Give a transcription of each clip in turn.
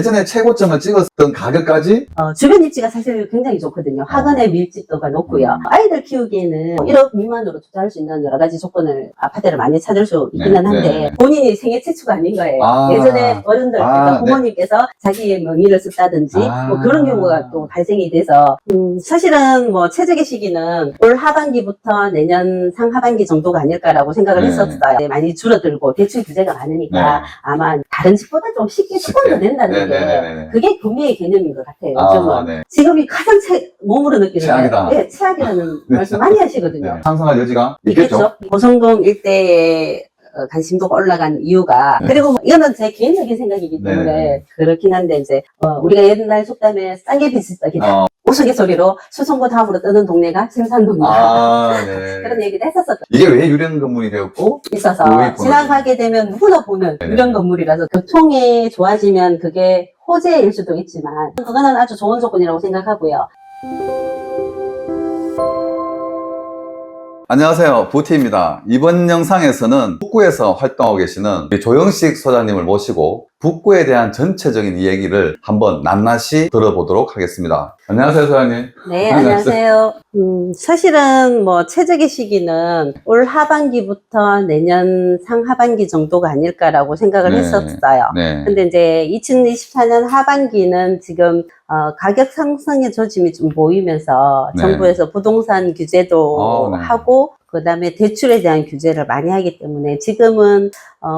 예전에 최고점을 찍었던 가격까지 주변 입지가 사실 굉장히 좋거든요. 학원의 밀집도가 높고요. 아이들 키우기에는 1억 미만으로 투자할 수 있는 여러 가지 조건을, 아파트를 많이 찾을 수 있기는 한데, 본인이 생애 최초가 아닌 거예요. 예전에 어른들께서, 부모님께서 자기의 명의를 썼다든지, 뭐 그런 경우가 또 발생이 돼서, 사실은 뭐 최적의 시기는 올 하반기부터 내년 상하반기 정도가 아닐까라고 생각을 했었어요. 많이 줄어들고 대출 규제가 많으니까 아마 다른 집보다 좀 쉽게 조금 더 된다는 게 그게 구매의 개념인 것 같아요. 요즘은 지금이 가장 몸으로 느끼는 최악이다. 네, 최악이라는 말씀 많이 하시거든요. 상승할 여지가 있겠죠. 고성동 일대에 관심도가 올라간 이유가, 그리고 이거는 제 개인적인 생각이기 때문에 그렇긴 한데, 이제 우리가 옛날 속담에 쌍개 비슷하기다 우스갯소리로 수성구 다음으로 뜨는 동네가 심산동이다 그런 얘기도 했었거든요. 이게 왜 유령 건물이 되었고 있어서 지나가게 되면 누구나 보는 유령 건물이라서, 교통이 좋아지면 그게 호재일 수도 있지만 그거는 아주 좋은 조건이라고 생각하고요. 안녕하세요, 부티입니다. 이번 영상에서는 북구에서 활동하고 계시는 조영식 소장님을 모시고 북구에 대한 전체적인 이야기를 한번 낱낱이 들어보도록 하겠습니다. 안녕하세요, 소장님. 네, 안녕하세요. 사실은 뭐 최적의 시기는 올 하반기부터 내년 상하반기 정도가 아닐까라고 생각을 했었어요. 근데 이제 2024년 하반기는 지금 가격 상승의 조짐이 좀 보이면서 정부에서 부동산 규제도 하고, 그 다음에 대출에 대한 규제를 많이 하기 때문에 지금은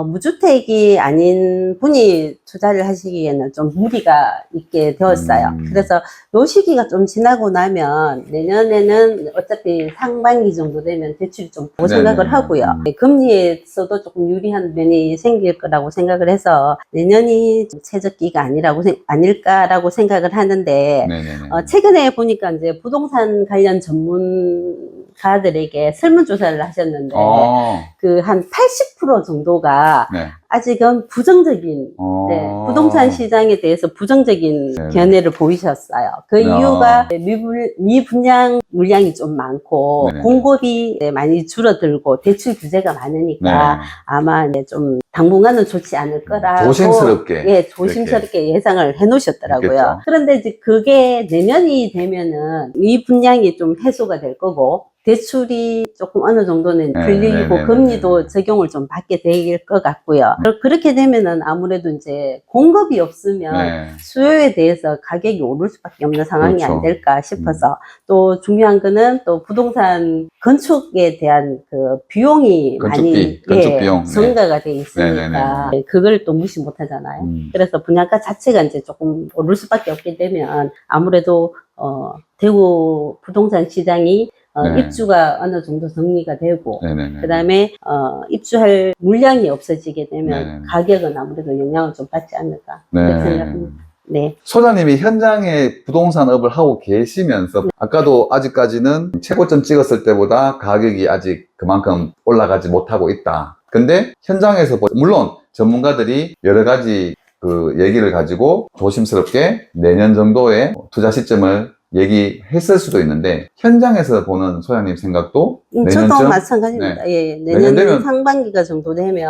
무주택이 아닌 분이 투자를 하시기에는 좀 무리가 있게 되었어요. 그래서 요 시기가 좀 지나고 나면 내년에는 어차피 상반기 정도 되면 대출이 좀 보고 생각을 하고요. 금리에서도 조금 유리한 면이 생길 거라고 생각을 해서 내년이 최적기가 아닐까라고 생각을 하는데, 최근에 보니까 이제 부동산 관련 전문가들에게 설문조사를 하셨는데 그 한 80% 정도가 아직은 부정적인 부동산 시장에 대해서 부정적인 견해를 보이셨어요. 그 이유가 미분양 물량이 좀 많고 공급이 많이 줄어들고 대출 규제가 많으니까 아마 좀 당분간은 좋지 않을 거라고 조심스럽게 예상을 해 놓으셨더라고요. 그런데 이제 그게 내년이 되면은 미분양이 좀 해소가 될 거고, 대출이 조금 어느 정도는 풀리고 금리도 적용을 좀 받게 될 것 같고요. 그렇게 되면은 아무래도 이제 공급이 없으면 수요에 대해서 가격이 오를 수밖에 없는 상황이 안 될까 싶어서, 또 중요한 거는 또 부동산 건축에 대한 그 비용이 많이 증가가 돼 있으니까 그걸 또 무시 못 하잖아요. 그래서 분양가 자체가 이제 조금 오를 수밖에 없게 되면 아무래도 대구 부동산 시장이 입주가 어느 정도 정리가 되고, 그 다음에 입주할 물량이 없어지게 되면 가격은 아무래도 영향을 좀 받지 않을까 생각합니다. 소장님이 현장에 부동산업을 하고 계시면서 아까도 아직까지는 최고점 찍었을 때보다 가격이 아직 그만큼 올라가지 못하고 있다. 근데 현장에서 물론 전문가들이 여러 가지 그 얘기를 가지고 조심스럽게 내년 정도의 투자 시점을 얘기했을 수도 있는데, 현장에서 보는 소장님 생각도 저도 마찬가지입니다. 내년 상반기가 정도 되면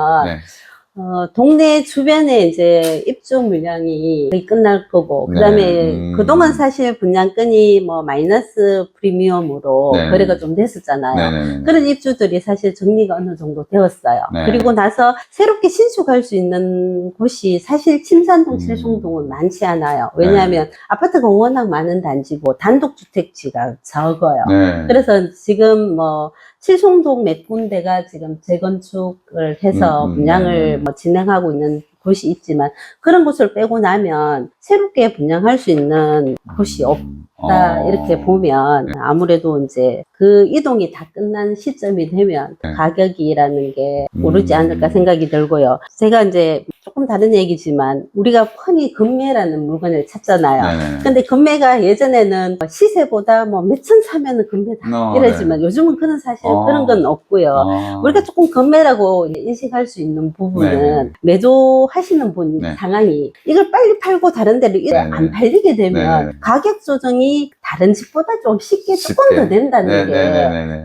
동네 주변에 이제 입주 물량이 거의 끝날 거고, 그 다음에 그동안 사실 분양권이 뭐 마이너스 프리미엄으로 거래가 좀 됐었잖아요. 그런 입주들이 사실 정리가 어느 정도 되었어요. 그리고 나서 새롭게 신축할 수 있는 곳이 사실 침산동, 칠송동은 많지 않아요. 왜냐하면 아파트가 워낙 많은 단지고 단독주택지가 적어요. 그래서 지금 뭐 칠송동 몇 군데가 지금 재건축을 해서 분양을 뭐 진행하고 있는 곳이 있지만, 그런 곳을 빼고 나면 새롭게 분양할 수 있는 곳이 없다 이렇게 보면 아무래도 이제 그 이동이 다 끝난 시점이 되면 가격이라는 게 오르지 않을까 생각이 들고요. 제가 이제 조금 다른 얘기지만 우리가 흔히 금매라는 물건을 찾잖아요. 근데 금매가 예전에는 시세보다 뭐 몇천 사면은 금매다 이러지만 요즘은 그런 사실 그런 건 없고요. 우리가 조금 금매라고 인식할 수 있는 부분은 매도하시는 분 상황이 이걸 빨리 팔고 다른 데로 안 팔리게 되면 가격 조정이 다른 집보다 좀 쉽게 조금 더 된다는 게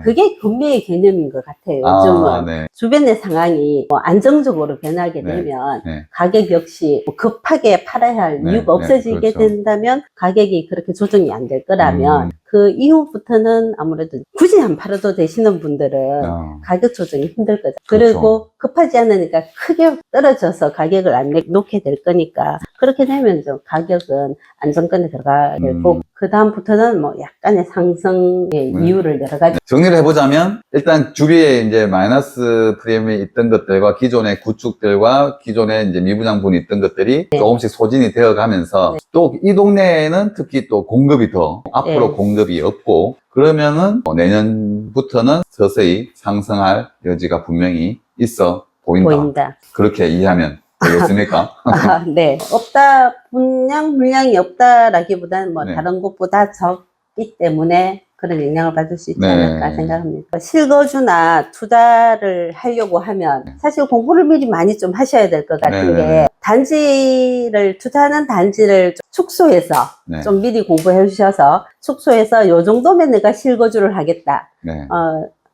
그게 금매의 개념인 것 같아요. 요즘은 주변의 상황이 뭐 안정적으로 변하게 되면 네. 가격 역시 뭐 급하게 팔아야 할 네, 이유가 없어지게 그렇죠. 된다면 가격이 그렇게 조정이 안 될 거라면 그 이후부터는 아무래도 굳이 안 팔아도 되시는 분들은 가격 조정이 힘들 거죠. 그렇죠. 그리고 급하지 않으니까 크게 떨어져서 가격을 안 놓게 될 거니까 그렇게 되면 좀 가격은 안정권에 들어가야 되고 그 다음부터는 뭐 약간의 상승의 이유를 여러 가지 정리를 해보자면 일단 주비에 이제 마이너스 프리미엄이 있던 것들과 기존의 구축들과 기존의 이제 미분양분이 있던 것들이 조금씩 소진이 되어 가면서 또 이 동네에는 특히 또 공급이 더 앞으로 공급이 없고 그러면은 내년부터는 서서히 상승할 여지가 분명히 있어 보인다. 그렇게 이해하면 되겠습니까? 네. 없다, 물량이 없다라기보다는 뭐 다른 곳보다 적기 때문에 그런 영향을 받을 수 있지 않을까 생각합니다. 실거주나 투자를 하려고 하면 사실 공부를 미리 많이 좀 하셔야 될 것 같은 게 투자하는 단지를 축소해서 좀 미리 공부해 주셔서 축소해서 요 정도면 내가 실거주를 하겠다.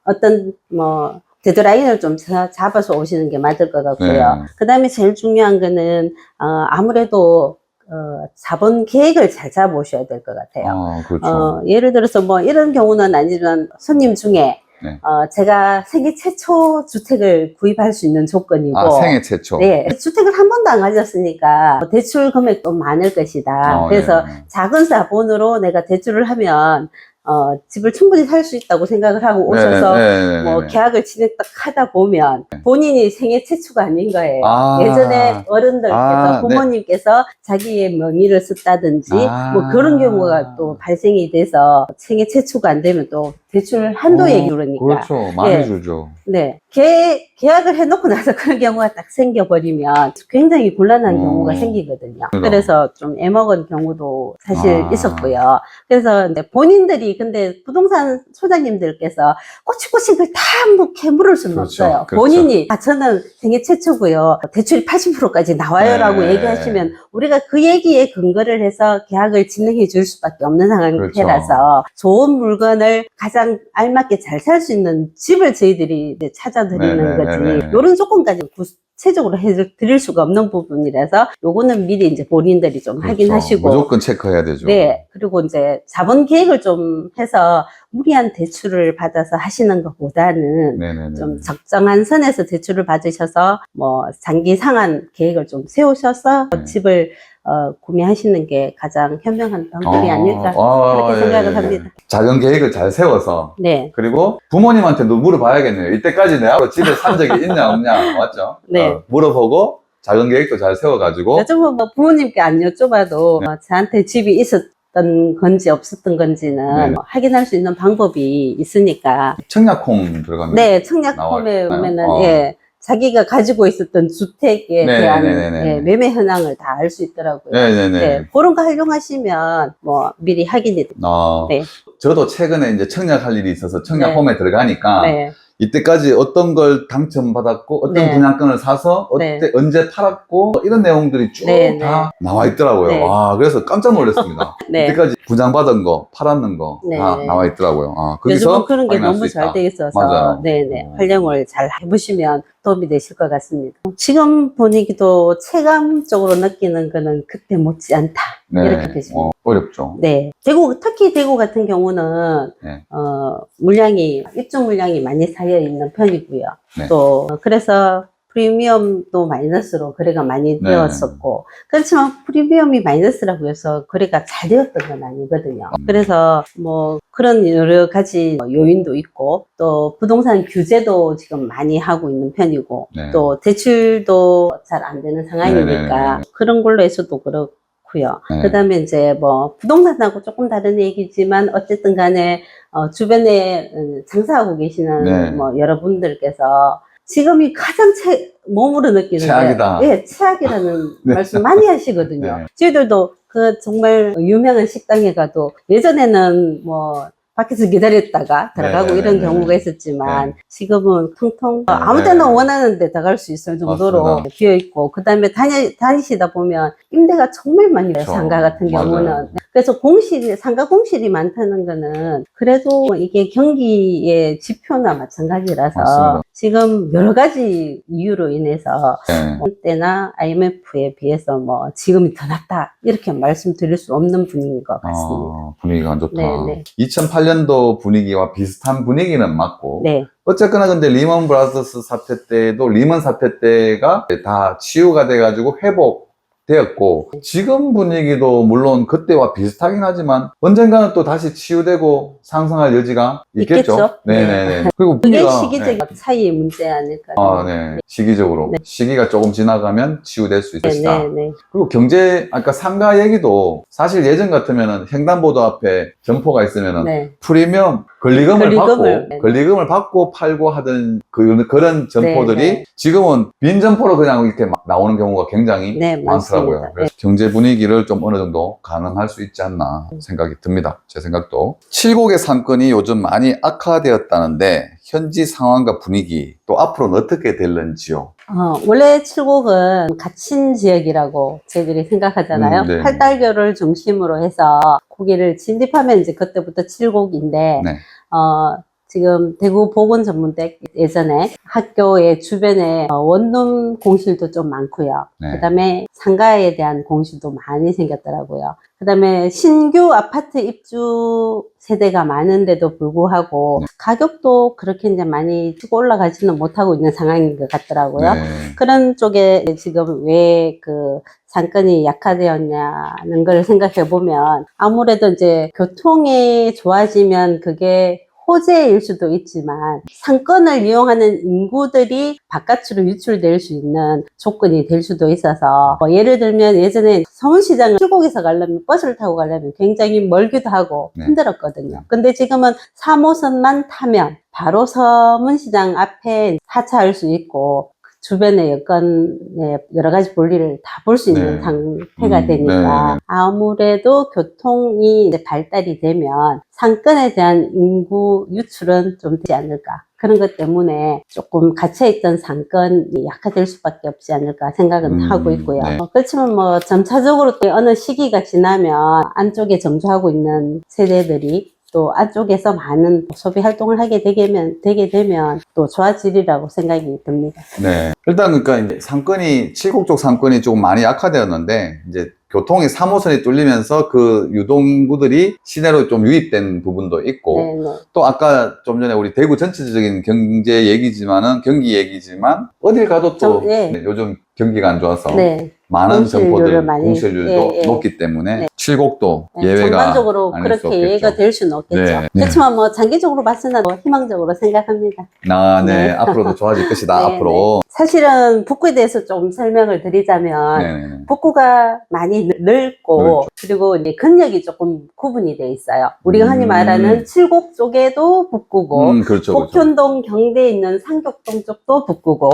어떤 뭐 데드라인을 좀 잡아서 오시는 게 맞을 것 같고요. 그 다음에 제일 중요한 거는 아무래도 자본 계획을 잘 잡으셔야 될 것 같아요. 그렇죠. 예를 들어서 뭐 이런 경우는 아니지만 손님 중에 제가 생애 최초 주택을 구입할 수 있는 조건이고 생애 최초. 네, 주택을 한 번도 안 가졌으니까 대출 금액도 많을 것이다. 그래서 작은 자본으로 내가 대출을 하면 집을 충분히 살 수 있다고 생각을 하고 오셔서 뭐 계약을 진행 딱 하다 보면 본인이 생애 최초가 아닌 거예요. 예전에 어른들께서 부모님께서 자기의 명의를 썼다든지 뭐 그런 경우가 또 발생이 돼서 생애 최초가 안 되면 또 대출 한도 얘기 그러니까. 그렇죠. 많이 줄죠. 네. 계약을 해놓고 나서 그런 경우가 딱 생겨버리면 굉장히 곤란한 경우가 생기거든요. 그래서 좀 애먹은 경우도 사실 있었고요. 그래서 이제 본인들이 근데 부동산 소장님들께서 꼬치꼬치 그걸 다 물을 수는 없어요. 본인이 저는 생애 최초고요. 대출이 80%까지 나와요라고 얘기하시면 우리가 그 얘기에 근거를 해서 계약을 진행해 줄 수밖에 없는 상태라서 좋은 물건을 가장 알맞게 잘 살 수 있는 집을 저희들이 이제 찾아드리는 거지. 이런 조건까지 구체적으로 해드릴 수가 없는 부분이라서 요거는 미리 이제 본인들이 좀 확인하시고 무조건 체크해야 되죠. 네. 그리고 이제 자본 계획을 좀 해서 무리한 대출을 받아서 하시는 것보다는 좀 적정한 선에서 대출을 받으셔서 뭐 장기 상환 계획을 좀 세우셔서 집을 구매하시는 게 가장 현명한 방법이 아닐까 그렇게 생각을 합니다. 작은 계획을 잘 세워서 그리고 부모님한테도 물어봐야겠네요. 이때까지 내가 집에 산 적이 있냐 없냐 맞죠? 물어보고 작은 계획도 잘 세워가지고 요즘은 뭐 부모님께 안 여쭤봐도 저한테 집이 있었던 건지 없었던 건지는 확인할 수 있는 방법이 있으니까. 청약홈 들어가면 네, 청약홈에 보면은 자기가 가지고 있었던 주택에 대한 매매 현황을 다 알 수 있더라고요. 그런 거 활용하시면 뭐 미리 확인이 됩니다. 저도 최근에 이제 청약할 일이 있어서 청약홈에 들어가니까 이때까지 어떤 걸 당첨받았고 어떤 분양권을 사서 언제 팔았고 이런 내용들이 쭉 다 나와 있더라고요. 와, 그래서 깜짝 놀랐습니다. 이때까지 분양받은 거, 팔았는 거 다 나와 있더라고요. 요즘은 그런 게 너무 잘 돼 있어서 활용을 잘 해보시면 도움이 되실 것 같습니다. 지금 분위기도 체감적으로 느끼는 거는 그때 못지않다 이렇게 되죠. 어렵죠. 특히 대구 같은 경우는 입주 물량이 많이 쌓여 있는 편이고요. 또 그래서 프리미엄도 마이너스로 거래가 많이 되었었고 그렇지만 프리미엄이 마이너스라고 해서 거래가 잘 되었던 건 아니거든요. 그래서 뭐 그런 여러 가지 요인도 있고 또 부동산 규제도 지금 많이 하고 있는 편이고 또 대출도 잘 안 되는 상황이니까 그런 걸로 해서도 그렇고요. 그 다음에 이제 뭐 부동산하고 조금 다른 얘기지만 어쨌든 간에 주변에 장사하고 계시는 뭐 여러분들께서 지금이 가장 몸으로 느끼는 최악이다. 게 최악이라는 말씀 많이 하시거든요. 저희들도 그 정말 유명한 식당에 가도 예전에는 뭐 밖에서 기다렸다가 들어가고 이런 경우가 있었지만 지금은 텅텅 아무 때나 원하는 데 들어갈 수 있을 정도로 비어있고 그 다음에 다니시다 보면 임대가 정말 많이 돼요. 상가 같은 경우는 그래서 상가 공실이 많다는 거는 그래도 이게 경기의 지표나 마찬가지라서 맞습니다. 지금 여러 가지 이유로 인해서 네. 때나 IMF에 비해서 뭐 지금이 더 낫다 이렇게 말씀드릴 수 없는 분위기인 것 같습니다. 분위기가 안 좋다. 네. 2008년도 분위기와 비슷한 분위기는 맞고 네. 어쨌거나 근데 리먼 브라더스 사태 때도 리먼 사태 때가 다 치유가 돼가지고 회복되었고 지금 분위기도 물론 그때와 비슷하긴 하지만 언젠가는 또 다시 치유되고 상승할 여지가 있겠죠. 네네네. 그리고 그게 분위기가, 시기적 차이의 문제 아닐까요? 네. 시기적으로. 네. 시기가 조금 지나가면 치유될 수 있을 것이다. 네. 그리고 아까 상가 얘기도 사실 예전 같으면은 횡단보도 앞에 점포가 있으면은 네. 프리미엄 권리금을 받고 팔고 하던 그런 점포들이 네. 지금은 빈 점포로 그냥 이렇게 막 나오는 경우가 굉장히 많더라고요. 맞습니다. 그래서 경제 분위기를 좀 어느 정도 가능할 수 있지 않나 생각이 듭니다. 제 생각도. 칠곡의 상권이 요즘 많이 악화되었다는데 현지 상황과 분위기 또 앞으로는 어떻게 될런지요? 원래 칠곡은 갇힌 지역이라고 저희들이 생각하잖아요. 네. 팔달교를 중심으로 해서 거기를 진입하면 이제 그때부터 칠곡인데 네. 지금 대구 보건전문대 예전에 학교의 주변에 원룸 공실도 좀 많고요. 네. 그다음에 상가에 대한 공실도 많이 생겼더라고요. 그다음에 신규 아파트 입주 세대가 많은데도 불구하고 네. 가격도 그렇게 이제 많이 치고 올라가지는 못하고 있는 상황인 것 같더라고요. 네. 그런 쪽에 지금 왜 그 상권이 약화되었냐는 걸 생각해 보면 아무래도 이제 교통이 좋아지면 그게 호재일 수도 있지만 상권을 이용하는 인구들이 바깥으로 유출될 수 있는 조건이 될 수도 있어서 예를 들면 예전에 서문시장을 칠곡에서 가려면 버스를 타고 가려면 굉장히 멀기도 하고 힘들었거든요. 근데 지금은 3호선만 타면 바로 서문시장 앞에 하차할 수 있고 주변의 여건에 여러 가지 볼일을 다 볼 수 있는 상태가 되니까 아무래도 교통이 이제 발달이 되면 상권에 대한 인구 유출은 좀 되지 않을까. 그런 것 때문에 조금 갇혀있던 상권이 약화될 수밖에 없지 않을까 생각은 하고 있고요. 그렇지만 뭐 점차적으로 또 어느 시기가 지나면 안쪽에 정주하고 있는 세대들이 또 안쪽에서 많은 소비 활동을 하게 되게 되면 또 좋아지리라고 생각이 듭니다. 네. 일단 그러니까 이제 칠곡 쪽 상권이 조금 많이 약화되었는데 이제 교통이 3호선이 뚫리면서 그 유동인구들이 시내로 좀 유입된 부분도 있고 또 아까 좀 전에 우리 대구 전체적인 경제 얘기지만은 경기 얘기지만 어딜 가도 또 요즘 경기가 안 좋아서 많은 점포들 공실률도 높기 때문에 칠곡도 예외가 전반적으로 그렇게 예외가 될 수는 없겠죠. 그렇지만 뭐 장기적으로 봤으나 희망적으로 생각합니다. 앞으로도 좋아질 것이다. 앞으로 사실은 북구에 대해서 좀 설명을 드리자면 북구가 많이 넓고 그리고 이제 근역이 조금 구분이 돼 있어요. 우리가 흔히 말하는 칠곡 쪽에도 북구고 복현동 경대에 있는 상격동 쪽도 북구고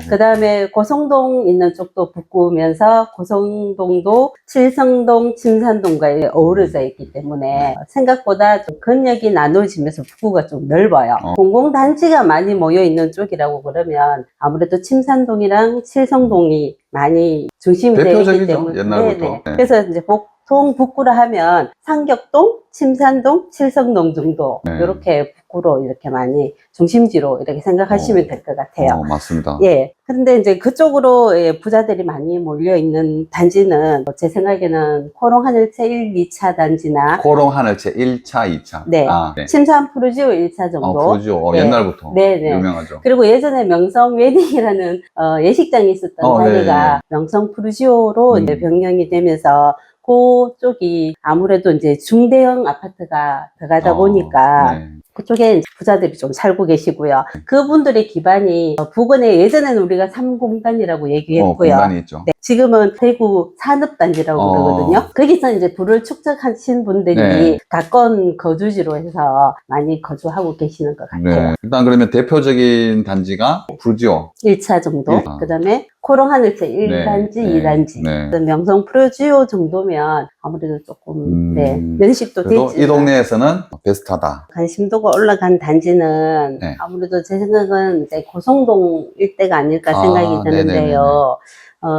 그 다음에 고성동 있는 쪽도 북구면서 고성동도 칠성동, 침산동과 어우러져 있기 때문에 생각보다 좀 근역이 나눠지면서 북구가 좀 넓어요. 공공단지가 많이 모여 있는 쪽이라고 그러면 아무래도 침산동이랑 칠성동이 많이 중심이 되어 있기 때문에 옛날부터. 그래서 이제 보통 북구라 하면 상격동, 침산동, 칠성동 정도 이렇게 북구로 이렇게 많이 중심지로 이렇게 생각하시면 될 것 같아요. 맞습니다. 그런데 이제 그쪽으로 부자들이 많이 몰려 있는 단지는 제 생각에는 코롱하늘채 1, 2차 단지나 코롱하늘채 1차, 2차. 침산 푸르지오 1차 정도. 푸르지오 옛날부터 유명하죠. 그리고 예전에 명성 웨딩이라는 예식장이 있었던 자리가 명성 푸르지오로 이제 변경이 되면서 그쪽이 아무래도 이제 중대형 아파트가 들어가다 보니까 그쪽에 부자들이 좀 살고 계시고요. 그분들의 기반이 부근에 예전에는 우리가 3공단이라고 얘기했고요. 공단이 있죠. 지금은 대구 산업단지라고 그러거든요. 거기서 이제 부를 축적하신 분들이 가까운 거주지로 해서 많이 거주하고 계시는 것 같아요. 일단 그러면 대표적인 단지가 푸르지오 1차 정도. 그 다음에 코롱하늘채 1단지, 2단지. 명성 푸르지오 정도면 아무래도 조금 연식도 되지. 이 동네에서는 베스트하다. 관심도가 올라간 단지는 아무래도 제 생각은 이제 고성동 일대가 아닐까 생각이 드는데요.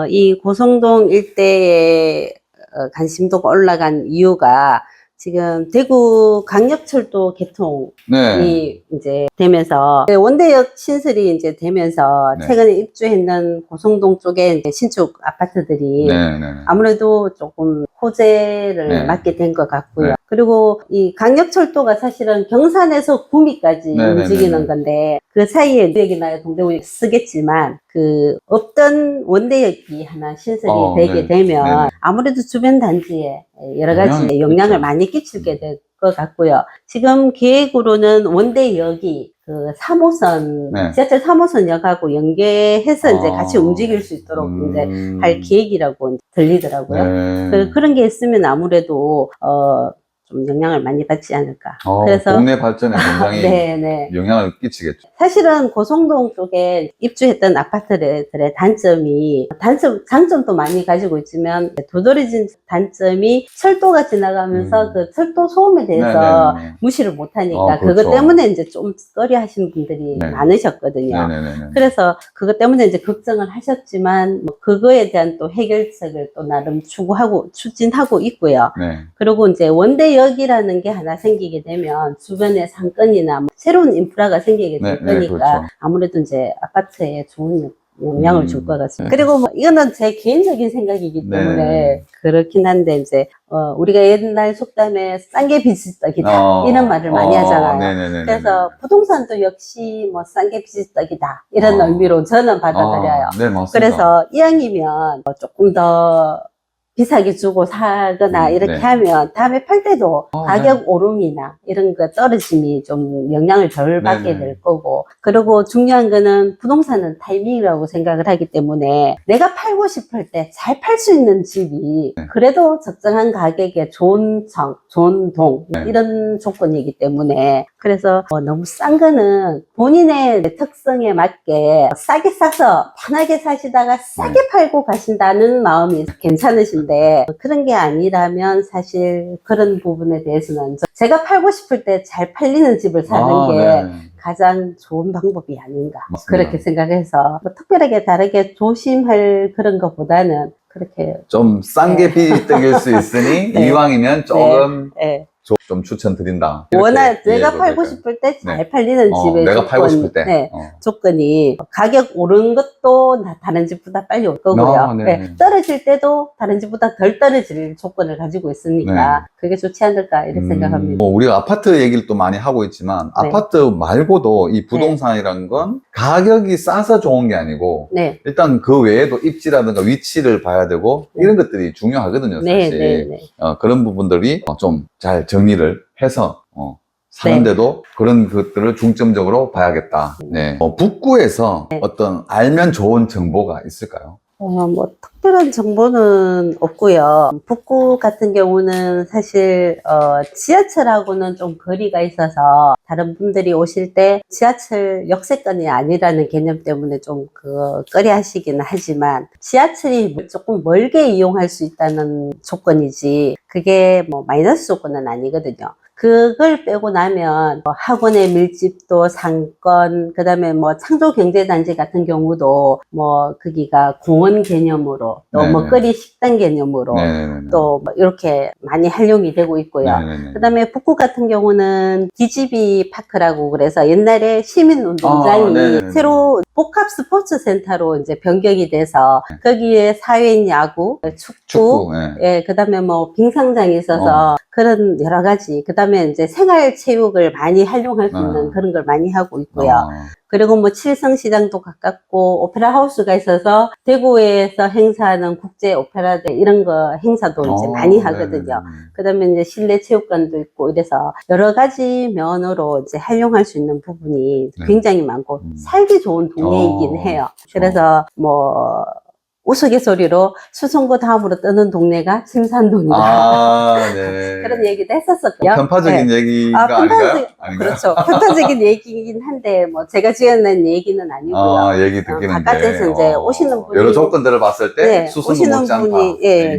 이 고성동 일대에 관심도가 올라간 이유가 지금 대구 강력철도 개통이 네. 이제 되면서 원대역 신설이 이제 되면서 네. 최근에 입주했는 고성동 쪽에 이제 신축 아파트들이 네, 네. 아무래도 조금 호재를 네. 맞게 된 것 같고요. 네. 그리고 이 강력철도가 사실은 경산에서 구미까지 네, 네, 움직이는 네, 네. 건데 그 사이에 누역이나 동대구역 쓰겠지만 그 없던 원대역이 하나 신설이 되게 네. 되면 네, 네. 아무래도 주변 단지에 여러 가지 영향을 그렇죠. 많이 끼치게 될 것 같고요. 지금 계획으로는 원대역이 그 3호선, 네. 지하철 3호선역하고 연계해서 이제 같이 움직일 수 있도록 이제 할 계획이라고 들리더라고요. 네. 그런 게 있으면 아무래도, 좀 영향을 많이 받지 않을까. 그래서 동네 발전에 굉장히 네. 영향을 끼치겠죠. 사실은 고성동 쪽에 입주했던 아파트들의 장점도 많이 가지고 있지만 도드라진 단점이 철도가 지나가면서 그 철도 소음에 대해서 네네네. 무시를 못하니까 그렇죠. 그것 때문에 이제 좀 꺼려 하시는 분들이 네. 많으셨거든요. 네네네. 그래서 그것 때문에 이제 걱정을 하셨지만 뭐 그거에 대한 또 해결책을 또 나름 추진하고 있고요. 네. 그리고 이제 원대역이라는 게 하나 생기게 되면 주변에 상권이나 뭐 새로운 인프라가 생기게 될 거니까 그렇죠. 아무래도 이제 아파트에 좋은 영향을 줄 것 같습니다. 네. 그리고 뭐 이거는 제 개인적인 생각이기 때문에 네. 그렇긴 한데 이제 우리가 옛날 속담에 싼 게 비지떡이다 이런 말을 많이 하잖아요. 네네네. 그래서 부동산도 역시 뭐 싼 게 비지떡이다 이런 의미로 저는 받아들여요. 네, 맞습니다. 그래서 이왕이면 뭐 조금 더 비싸게 주고 사거나 이렇게 네. 하면 다음에 팔 때도 가격 네. 오름이나 이런 거 떨어짐이 좀 영향을 덜 받게 네네. 될 거고, 그리고 중요한 거는 부동산은 타이밍이라고 생각을 하기 때문에 내가 팔고 싶을 때 잘 팔 수 있는 집이 네. 그래도 적정한 가격에 좋은 청, 좋은 동 네. 이런 조건이기 때문에 그래서 너무 싼 거는 본인의 특성에 맞게 싸게 싸서 편하게 사시다가 싸게 팔고 가신다는 마음이 괜찮으신데 그런 게 아니라면 사실 그런 부분에 대해서는 제가 팔고 싶을 때 잘 팔리는 집을 사는 게 네. 가장 좋은 방법이 아닌가 맞습니다. 그렇게 생각해서 뭐 특별하게 다르게 조심할 그런 것보다는 그렇게 좀 싼 게 비지떡일 수 있으니 네. 이왕이면 조금 네. 좀 추천드린다. 워낙 내가 팔고 싶을 때 잘 팔리는 집의 내가 팔고 싶을 때. 조건이 가격 오른 것도 다른 집보다 빨리 올 거고요. 떨어질 때도 다른 집보다 덜 떨어질 조건을 가지고 있으니까 그게 좋지 않을까 이렇게 생각합니다. 우리가 아파트 얘기를 또 많이 하고 있지만 아파트 말고도 이 부동산이라는 건 가격이 싸서 좋은 게 아니고 일단 그 외에도 입지라든가 위치를 봐야 되고 이런 것들이 중요하거든요, 사실. 그런 부분들이 좀 잘 정리를 해서 사는데도 그런 것들을 중점적으로 봐야겠다. 북구에서 어떤 알면 좋은 정보가 있을까요? 뭐 특별한 정보는 없고요. 북구 같은 경우는 사실 지하철하고는 좀 거리가 있어서 다른 분들이 오실 때 지하철 역세권이 아니라는 개념 때문에 좀 꺼려 하시기는 하지만 지하철이 조금 멀게 이용할 수 있다는 조건이지 그게 뭐 마이너스 조건은 아니거든요. 그걸 빼고 나면 뭐 학원의 밀집도, 상권, 그 다음에 뭐 창조경제단지 같은 경우도 뭐 거기가 공원 개념으로 또 먹거리 식당 개념으로 또 뭐 이렇게 많이 활용이 되고 있고요. 그 다음에 북구 같은 경우는 DGB 파크라고 그래서 옛날에 시민운동장이 새로 복합 스포츠 센터로 이제 변경이 돼서 거기에 사회인 야구, 축구, 그 다음에 뭐 빙상장이 있어서 그런 여러 가지, 그 다음에 이제 생활체육을 많이 활용할 수 있는 그런 걸 많이 하고 있고요. 그리고 뭐 칠성시장도 가깝고 오페라 하우스가 있어서 대구에서 행사하는 국제 오페라대 이런 거 행사도 이제 많이 하거든요. 그 다음에 이제 실내 체육관도 있고 이래서 여러 가지 면으로 이제 활용할 수 있는 부분이 굉장히 많고 살기 좋은 동네이긴 해요. 그래서 뭐 우스갯소리로 수성구 다음으로 뜨는 동네가 심산동이다. 그런 얘기도 했었었고요. 편파적인 얘기가 아닌가요? 그렇죠. 편파적인 얘기긴 한데 뭐 제가 지어낸 얘기는 아니고요. 얘기 듣기는 바깥에서 이제 오시는 분이 여러 조건들을 봤을 때 수성구 못지 않다.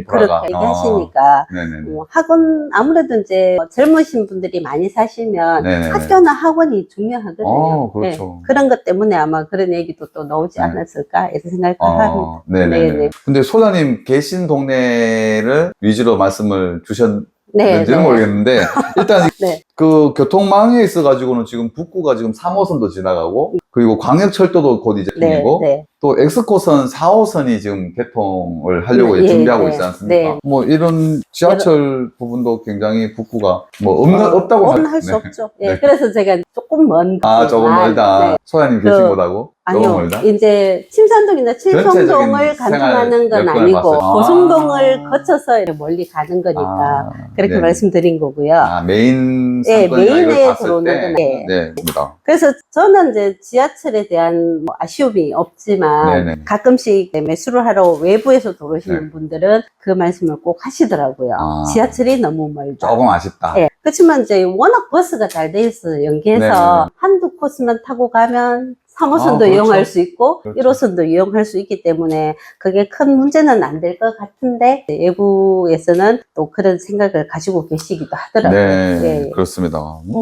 그렇게 얘기하시니까 뭐 학원 아무래도 이제 젊으신 분들이 많이 사시면 학교나 학원이 중요하거든요. 그렇죠. 그런 것 때문에 아마 그런 얘기도 또 나오지 않았을까 이렇게 생각합니다. 네네. 근데 소장님 계신 동네를 위주로 말씀을 주셨는지는 네. 모르겠는데, 일단 네. 그 교통망에 있어가지고는 지금 북구가 지금 3호선도 지나가고, 그리고 광역철도도 곧 이제 생기고, 네. 또 엑스코선 4호선이 지금 개통을 하려고 예, 준비하고 네. 있지 않습니까? 네. 뭐 이런 지하철 부분도 굉장히 북구가 뭐 없다고 없는 할 수 없죠. 예, 네. 그래서 제가 조금 먼 조금 멀다. 네. 소장님 계신 곳하고 조금 아니요, 멀다. 이제 침산동이나 칠성동을 간통하는 건 아니고 고성동을 거쳐서 이렇게 멀리 가는 거니까 그렇게 말씀드린 거고요. 메인 예, 상권이나 이걸 메인에 봤을 들어오는 때, 건 네, 입니다. 그래서 저는 이제 지하철에 대한 뭐 아쉬움이 없지만 네네. 가끔씩 매수를 하러 외부에서 들어오시는 분들은 그 말씀을 꼭 하시더라고요. 지하철이 너무 멀다. 조금 아쉽다. 예. 그렇지만 이제 워낙 버스가 잘 돼 있어요. 연계해서 네네. 한두 코스만 타고 가면 3호선도 그렇죠. 이용할 수 있고 그렇죠. 1호선도 이용할 수 있기 때문에 그게 큰 문제는 안 될 것 같은데 외부에서는 또 그런 생각을 가지고 계시기도 하더라고요. 네, 예. 그렇습니다.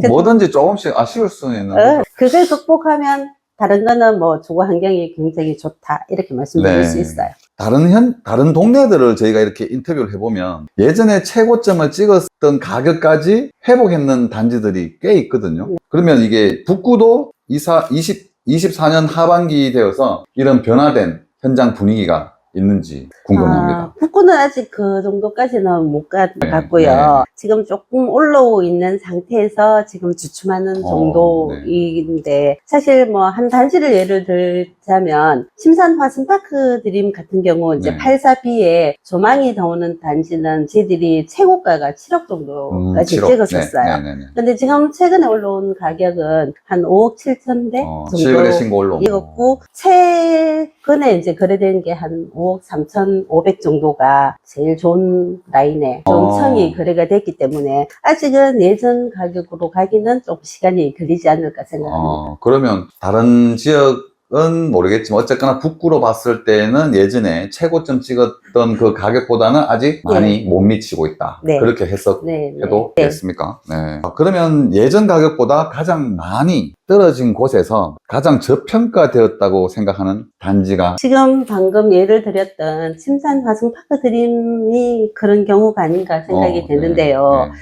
뭐든지 조금씩 아쉬울 수는 있는 거죠. 그걸 극복하면 다른 거는 뭐 주거 환경이 굉장히 좋다 이렇게 말씀드릴 수 있어요. 다른 동네들을 저희가 이렇게 인터뷰를 해보면 예전에 최고점을 찍었던 가격까지 회복했는 단지들이 꽤 있거든요. 그러면 이게 북구도 24년 하반기 되어서 이런 변화된 현장 분위기가 있는지 궁금합니다. 북구는 아직 그 정도까지는 못 갔고요. 지금 조금 올라오고 있는 상태에서 지금 주춤하는 정도인데 사실 뭐 한 단지를 예를 들자면 심산 화성파크 드림 같은 경우 이제 84B에 조망이 나오는 단지는 저희들이 최고가가 7억 정도까지 7억. 찍었었어요. 근데 지금 최근에 올라온 가격은 한 5억 7천대 정도 실거래 신고 올라오고 최근에 이제 거래된 게 한 5억 3,500 정도가 제일 좋은 라인에 좋은 층이 거래가 됐기 때문에 아직은 예전 가격으로 가기는 좀 시간이 걸리지 않을까 생각합니다. 그러면 다른 지역은 모르겠지만 어쨌거나 북구로 봤을 때는 예전에 최고점 찍었던 그 가격보다는 아직 많이 못 미치고 있다. 그렇게 해도 되겠습니까? 네. 그러면 예전 가격보다 가장 많이 떨어진 곳에서 가장 저평가되었다고 생각하는 단지가 지금 방금 예를 드렸던 침산 화성파크 드림이 그런 경우가 아닌가 생각이 되는데요.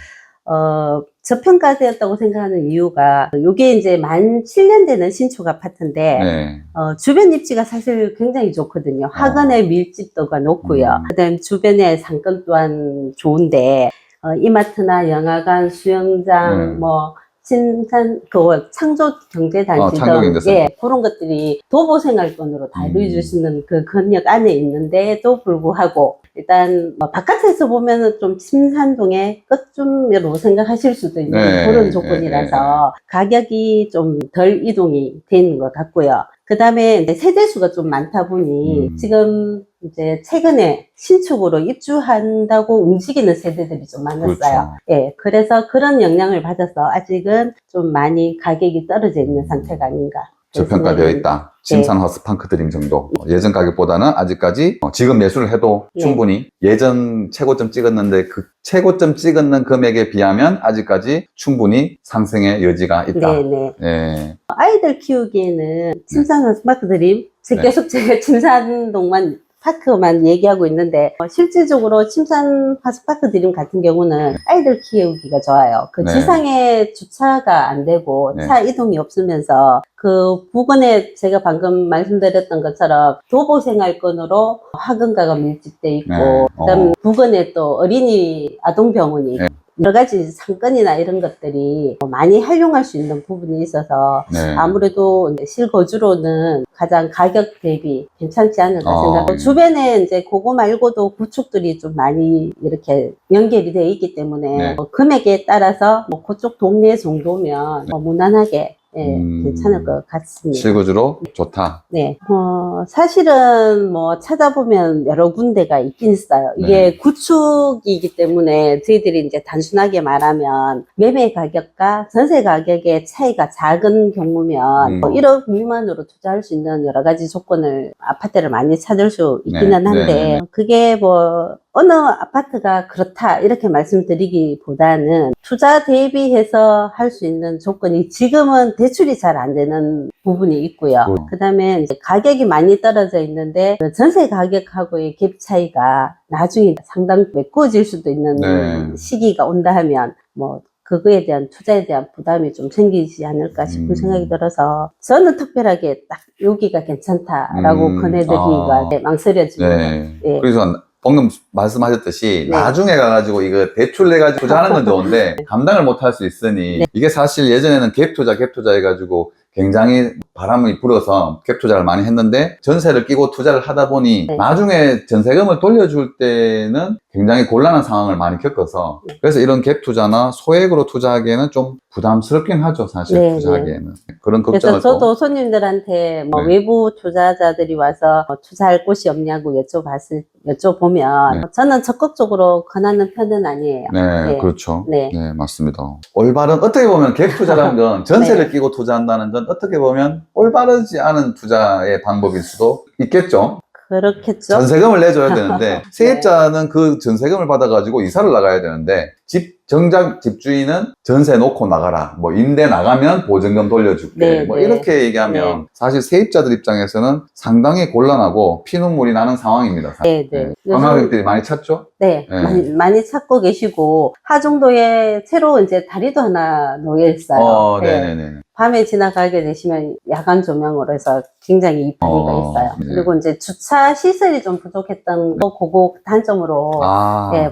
저평가되었다고 생각하는 이유가 이게 이제 만 7년 되는 신축 아파트인데 주변 입지가 사실 굉장히 좋거든요. 하근의 밀집도가 높고요. 그다음 주변의 상권 또한 좋은데 이마트나 영화관, 수영장 침산, 창조 경제단지등, 그런 것들이 도보 생활권으로 다 이루어질 수 있는 그 권역 안에 있는데도 불구하고, 일단, 바깥에서 보면은 좀 침산동의 끝쯤으로 생각하실 수도 있는 그런 조건이라서 가격이 좀 덜 이동이 되는 것 같고요. 그 다음에 세대수가 좀 많다 보니 지금 이제 최근에 신축으로 입주한다고 움직이는 세대들이 좀 많았어요. 그래서 그런 영향을 받아서 아직은 좀 많이 가격이 떨어져 있는 상태가 아닌가. 저평가되어 있다. 침산 화성파크 드림 정도. 예전 가격보다는 아직까지 지금 매수를 해도 충분히 예전 최고점 찍었는데 그 최고점 찍었는 금액에 비하면 아직까지 충분히 상승의 여지가 있다. 아이들 키우기에는 침산 화성파크 드림, 계속 제가 침산동만 파크만 얘기하고 있는데 실질적으로 침산 화성파크 드림 같은 경우는 아이들 키우기가 좋아요. 그 지상에 주차가 안 되고 차 이동이 없으면서 그 부근에 제가 방금 말씀드렸던 것처럼 도보 생활권으로 학원가가 밀집돼 있고 그다음 부근에 또 어린이 아동병원이 여러 가지 상권이나 이런 것들이 많이 활용할 수 있는 부분이 있어서 아무래도 실거주로는 가장 가격 대비 괜찮지 않을까 생각하고 주변에 이제 그거 말고도 구축들이 좀 많이 이렇게 연결이 되어 있기 때문에 금액에 따라서 그쪽 동네 정도면 무난하게 괜찮을 것 같습니다. 실거주로 좋다. 사실은 찾아보면 여러 군데가 있긴 있어요. 이게 구축이기 때문에 저희들이 이제 단순하게 말하면 매매 가격과 전세 가격의 차이가 작은 경우면 1억 미만으로 투자할 수 있는 여러 가지 조건을 아파트를 많이 찾을 수 있기는 한데 그게 어느 아파트가 그렇다 이렇게 말씀드리기보다는 투자 대비해서 할 수 있는 조건이 지금은 대출이 잘 안 되는 부분이 있고요. 그 다음에 가격이 많이 떨어져 있는데 전세 가격하고의 갭 차이가 나중에 상당히 메꿔질 수도 있는 네. 시기가 온다 하면 뭐 그거에 대한 투자에 대한 부담이 좀 생기지 않을까 싶은 생각이 들어서 저는 특별하게 딱 여기가 괜찮다라고 권해드리기가 망설여집니다. 네. 예. 그래서 방금 말씀하셨듯이 네. 나중에 가가지고 이거 대출 내가지고 투자하는 건 좋은데 감당을 못 할 수 있으니 네. 이게 사실 예전에는 갭 투자 해가지고 굉장히 바람이 불어서 갭 투자를 많이 했는데 전세를 끼고 투자를 하다 보니 네. 나중에 전세금을 돌려줄 때는 굉장히 곤란한 상황을 많이 겪어서 그래서 이런 갭 투자나 소액으로 투자하기에는 좀 부담스럽긴 하죠, 사실. 네, 투자하기에는. 그런 그래서 걱정을 저도 또. 손님들한테 뭐 네. 외부 투자자들이 와서 투자할 곳이 없냐고 여쭤보면 네. 저는 적극적으로 권하는 편은 아니에요. 네, 네. 그렇죠. 네. 네, 맞습니다. 올바른, 어떻게 보면 갭 투자라는 건 전세를 네. 끼고 투자한다는 건 어떻게 보면 올바르지 않은 투자의 방법일 수도 있겠죠. 그렇겠죠. 전세금을 내줘야 되는데 세입자는 그 전세금을 받아가지고 이사를 나가야 되는데 정작 집주인은 전세 놓고 나가라. 뭐 임대 나가면 보증금 돌려줄게. 네, 뭐 네. 이렇게 얘기하면 사실 세입자들 입장에서는 상당히 곤란하고 피눈물이 나는 상황입니다. 사실. 네, 네. 관광객들이 많이 찾죠? 네, 네. 많이 찾고 계시고 하중도에 새로 이제 다리도 하나 놓여 있어요. 네네네. 밤에 지나가게 되시면 야간 조명으로 해서 굉장히 이쁘기가 있어요. 네. 그리고 이제 주차 시설이 좀 부족했던 거 그거 단점으로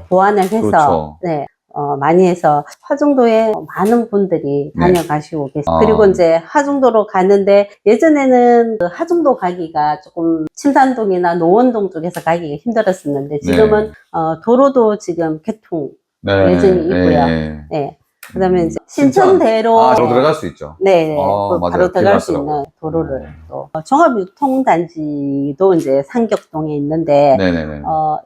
보완을 해서 그렇죠. 많이 해서 하중도에 많은 분들이 다녀가시고 계세요. 그리고 이제 하중도로 가는데 예전에는 그 하중도 가기가 조금 침산동이나 노원동 쪽에서 가기가 힘들었었는데 지금은 도로도 지금 개통 예정이 있고요. 네. 그 다음에 이제 신천대로 바로 들어갈 수 있죠. 네, 바로 들어갈 수 들어갔더라고요. 있는 도로를 또 종합유통단지도 이제 상격동에 있는데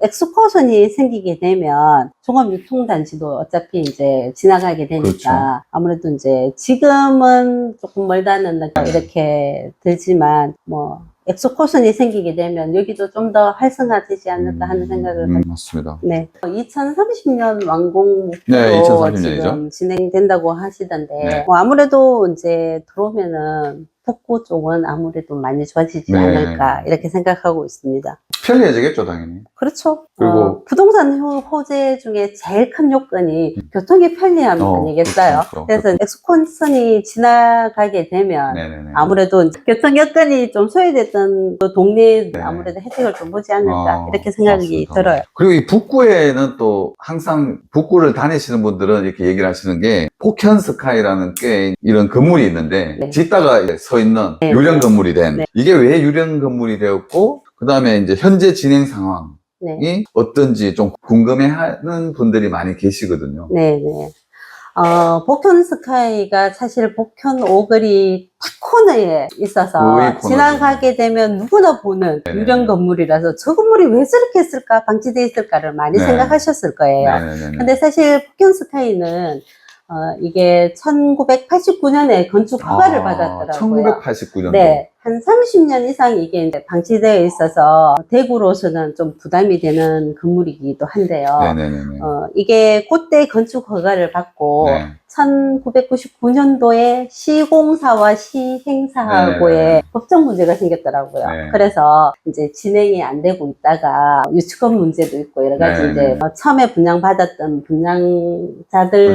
엑스코선이 생기게 되면 종합유통단지도 어차피 이제 지나가게 되니까 그렇죠. 아무래도 이제 지금은 조금 멀다는 느낌 이렇게 들지만 뭐 엑스코선이 생기게 되면 여기도 좀 더 활성화되지 않을까 하는 생각을 맞습니다. 네. 2030년 완공 목표로 네, 2030년이죠. 지금 진행된다고 하시던데 뭐 아무래도 이제 들어오면은 북구 쪽은 아무래도 많이 좋아지지 않을까 이렇게 생각하고 있습니다. 편리해지겠죠, 당연히. 그렇죠. 그리고 부동산 호재 중에 제일 큰 요건이 교통이 편리함 아니겠어요? 그렇죠. 그래서 엑스콘선이 지나가게 되면 아무래도 교통 여건이 좀 소외됐던 그 동네에 아무래도 혜택을 좀 보지 않을까 이렇게 생각이 들어요. 그리고 이 북구에는 또 항상 북구를 다니시는 분들은 이렇게 얘기를 하시는 게 포켄스카이라는 꽤 이런 건물이 있는데 짓다가 서 있는 유령 건물이 된 이게 왜 유령 건물이 되었고 그 다음에 이제 현재 진행 상황이 어떤지 좀 궁금해하는 분들이 많이 계시거든요. 네네. 복현 스카이가 사실 복현 오거리 탁 코너에 있어서 지나가게 되면 누구나 보는 유령 건물이라서 저 건물이 왜 저렇게 했을까, 방치되어 있을까를 많이 생각하셨을 거예요. 근데 사실 복현 스카이는 이게 1989년에 건축 허가를 받았더라고요. 1989년도? 네. 한 30년 이상 이게 이제 방치되어 있어서 대구로서는 좀 부담이 되는 건물이기도 한데요. 이게 그때 건축 허가를 받고 1999년도에 시공사와 시행사하고의 법적 문제가 생겼더라고요. 그래서 이제 진행이 안 되고 있다가 유치권 문제도 있고 여러 가지 이제 처음에 분양받았던 분양자들의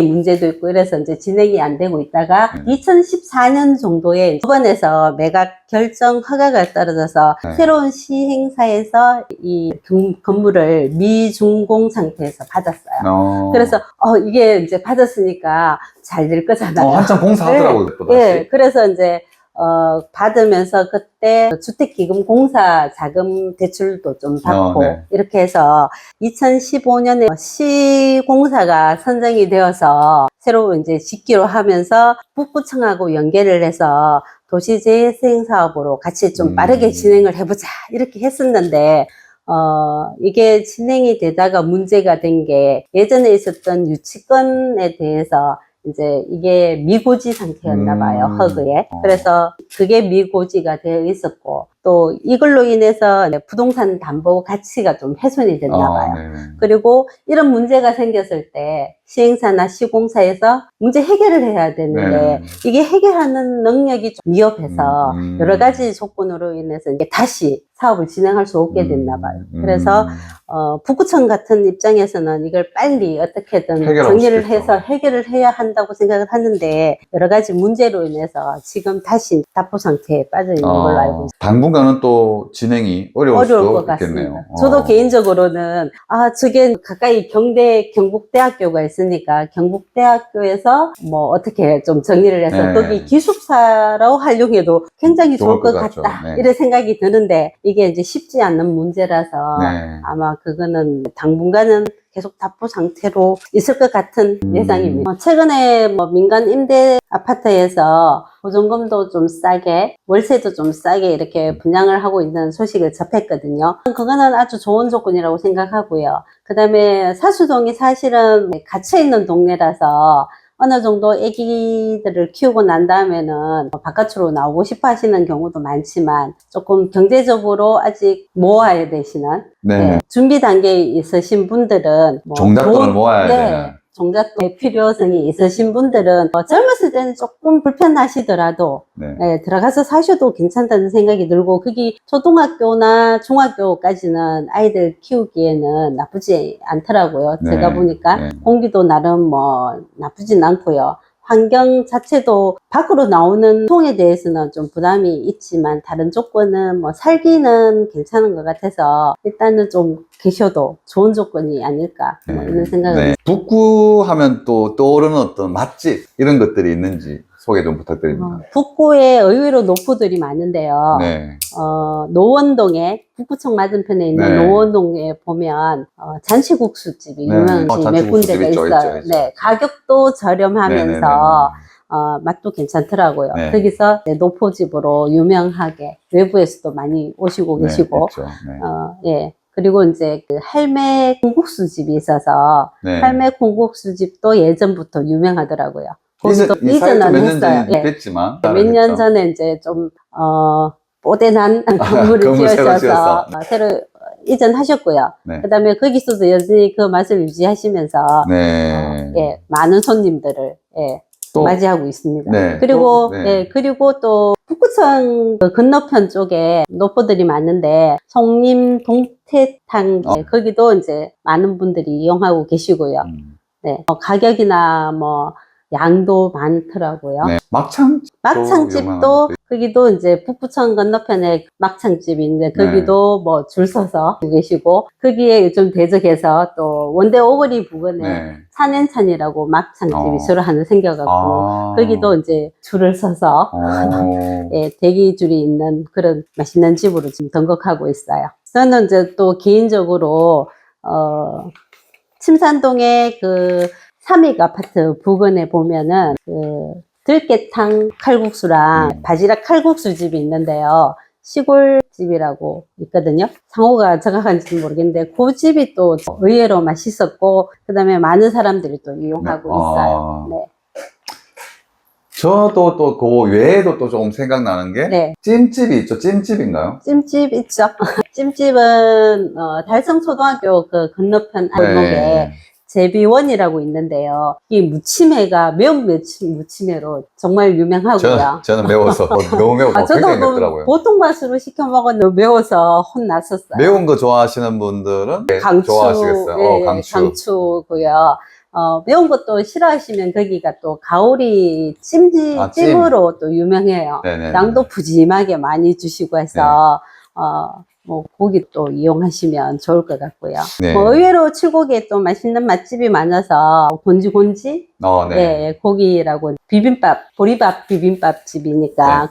문제도 있고 이래서 이제 진행이 안 되고 있다가 2014년 정도에 법원에서 매각 결정 허가가 떨어져서 새로운 시행사에서 이 건물을 미준공 상태에서 받았어요. 그래서 이게 이제 받았으니까 잘 될 거잖아요. 한참 공사하더라고요. 네, 그래서 이제 받으면서 그때 주택기금공사 자금 대출도 좀 받고 이렇게 해서 2015년에 시공사가 선정이 되어서 새로 이제 짓기로 하면서 북구청하고 연계를 해서 도시재생사업으로 같이 좀 빠르게 진행을 해보자 이렇게 했었는데 이게 진행이 되다가 문제가 된 게 예전에 있었던 유치권에 대해서 이제 이게 미고지 상태였나 봐요, 허그에. 그래서 그게 미고지가 되어 있었고, 또 이걸로 인해서 부동산 담보 가치가 좀 훼손이 됐나 봐요. 네네. 그리고 이런 문제가 생겼을 때 시행사나 시공사에서 문제 해결을 해야 되는데 네. 이게 해결하는 능력이 좀 미흡해서 여러 가지 조건으로 인해서 이제 다시 사업을 진행할 수 없게 됐나 봐요. 그래서 북구청 같은 입장에서는 이걸 빨리 어떻게든 정리를 해서 해결을 해야 한다고 생각을 하는데 여러 가지 문제로 인해서 지금 다시 답보 상태에 빠져 있는 걸로 알고 있습니다. 당분간은 또 진행이 어려울 수도 있겠네요. 저도 개인적으로는 저게 가까이 경북대학교가 있으니까 경북대학교에서 뭐 어떻게 좀 정리를 해서 거기 기숙사로 활용해도 굉장히 좋을 것 같다 이런 생각이 드는데 이게 이제 쉽지 않는 문제라서 아마 그거는 당분간은 계속 답보 상태로 있을 것 같은 예상입니다. 최근에 뭐 민간 임대 아파트에서 보증금도 좀 싸게, 월세도 좀 싸게 이렇게 분양을 하고 있는 소식을 접했거든요. 그거는 아주 좋은 조건이라고 생각하고요. 그 다음에 사수동이 사실은 갇혀있는 동네라서 어느 정도 아기들을 키우고 난 다음에는 바깥으로 나오고 싶어 하시는 경우도 많지만 조금 경제적으로 아직 모아야 되시는 준비 단계에 있으신 분들은 종잣돈을 모아야 되는 종잣돈의 필요성이 있으신 분들은 젊었을 때는 조금 불편하시더라도 들어가서 사셔도 괜찮다는 생각이 들고 거기 초등학교나 중학교까지는 아이들 키우기에는 나쁘지 않더라고요. 제가 보니까 공기도 나름 뭐 나쁘진 않고요. 환경 자체도 밖으로 나오는 통에 대해서는 좀 부담이 있지만 다른 조건은 뭐 살기는 괜찮은 것 같아서 일단은 좀 계셔도 좋은 조건이 아닐까 이런 생각을 북구 하면 또 떠오르는 어떤 맛집 이런 것들이 있는지 소개 좀 부탁드립니다. 북구에 의외로 노포들이 많은데요. 노원동에 북구청 맞은편에 있는 노원동에 보면 잔치국수집이 유명한 몇 군데가 있어요. 가격도 저렴하면서 맛도 괜찮더라고요. 거기서 노포집으로 유명하게 외부에서도 많이 오시고 계시고 그리고 이제 그 할매 콩국수집이 있어서 할매 콩국수집도 예전부터 유명하더라고요. 거기도 이전은 했어요. 몇 년 전에 이제 좀 뽀대난 건물을 지으셔서 새로 이전하셨고요. 그 다음에 거기서도 여전히 그 맛을 유지하시면서 많은 손님들을 맞이하고 있습니다. 그리고 또 북구청 건너편 쪽에 노포들이 많은데 송림 동태탕 거기도 이제 많은 분들이 이용하고 계시고요. 가격이나 뭐 양도 많더라고요. 막창집도 거기도 이제 북구청 건너편에 막창집이 있는데 거기도 뭐 줄 서서 계시고 거기에 요즘 대적해서 또 원대 오거리 부근에 산앤찬이라고 막창집이 새로 하나 생겨갖고 거기도 이제 줄을 서서 대기줄이 있는 그런 맛있는 집으로 지금 등극하고 있어요. 저는 이제 또 개인적으로 침산동에 그 삼익 아파트 부근에 보면은 그 들깨탕 칼국수랑 바지락 칼국수 집이 있는데요. 시골집이라고 있거든요. 상호가 정확한지 모르겠는데 그 집이 또 의외로 맛있었고 그 다음에 많은 사람들이 또 이용하고 있어요. 저도 또 그 외에도 또 조금 생각나는 게 찜집이 있죠. 찜집인가요? 찜집 있죠. 찜집은 달성초등학교 그 건너편 안목에 제비원이라고 있는데요. 이 무침회가 매운 무침회로 정말 유명하고요. 저는 매워서 너무 매워. 저도 뭐 보통 맛으로 시켜 먹었는데 매워서 혼났었어요. 매운 거 좋아하시는 분들은 좋아하시겠어요. 강추고요. 매운 것도 싫어하시면 거기가 또 가오리 찜으로 또 유명해요. 양도 푸짐하게 많이 주시고 해서 뭐 고기 또 이용하시면 좋을 것 같고요. 뭐 의외로 칠곡에 또 맛있는 맛집이 많아서 곤지곤지 고기라고 보리밥 비빔밥 집이니까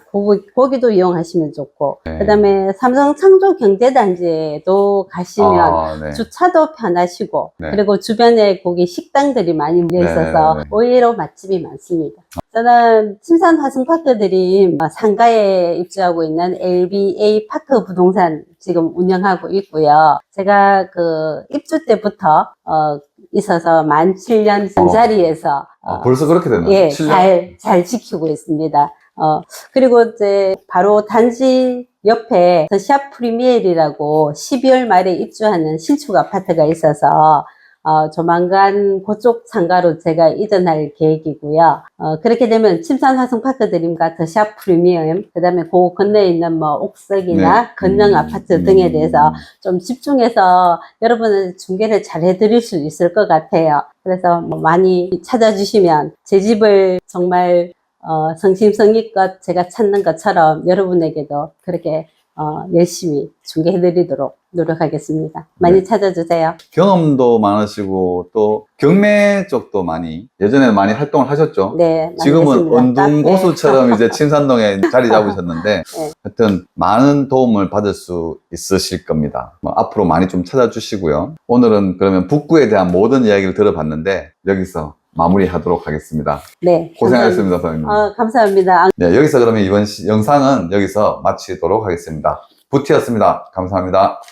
고기도 이용하시면 좋고 그 다음에 삼성 창조경제단지에도 가시면 주차도 편하시고 그리고 주변에 거기 식당들이 많이 밀려 있어서 의외로 맛집이 많습니다. 저는 침산 화성파크들이 상가에 입주하고 있는 LBA 파크 부동산 지금 운영하고 있고요. 제가 그 입주 때부터 있어서 만 7년 전자리에서 벌써 그렇게 됐나요? 잘 지키고 있습니다. 그리고 이제 바로 단지 옆에 더샵 프리미엘이라고 12월 말에 입주하는 신축 아파트가 있어서 조만간 그쪽 상가로 제가 이전할 계획이고요. 그렇게 되면 침산 화성파크 드림과 더샵 프리미엄, 그 다음에 그 건너에 있는 뭐 옥석이나 네. 건능 아파트 등에 대해서 좀 집중해서 여러분은 중개를 잘 해드릴 수 있을 것 같아요. 그래서 뭐 많이 찾아주시면 제 집을 정말 성심성의껏 제가 찾는 것처럼 여러분에게도 그렇게 열심히 중개해드리도록 노력하겠습니다. 많이 찾아주세요. 경험도 많으시고 또 경매 쪽도 많이 예전에 많이 활동을 하셨죠. 네, 많이 지금은 했습니다. 은둔 카페. 고수처럼 이제 침산동에 자리 잡으셨는데 네. 하여튼 많은 도움을 받을 수 있으실 겁니다. 앞으로 많이 좀 찾아주시고요. 오늘은 그러면 북구에 대한 모든 이야기를 들어봤는데 여기서 마무리하도록 하겠습니다. 네, 고생하셨습니다, 선생님. 감사합니다. 네, 여기서 그러면 이번 영상은 여기서 마치도록 하겠습니다. 부티였습니다. 감사합니다.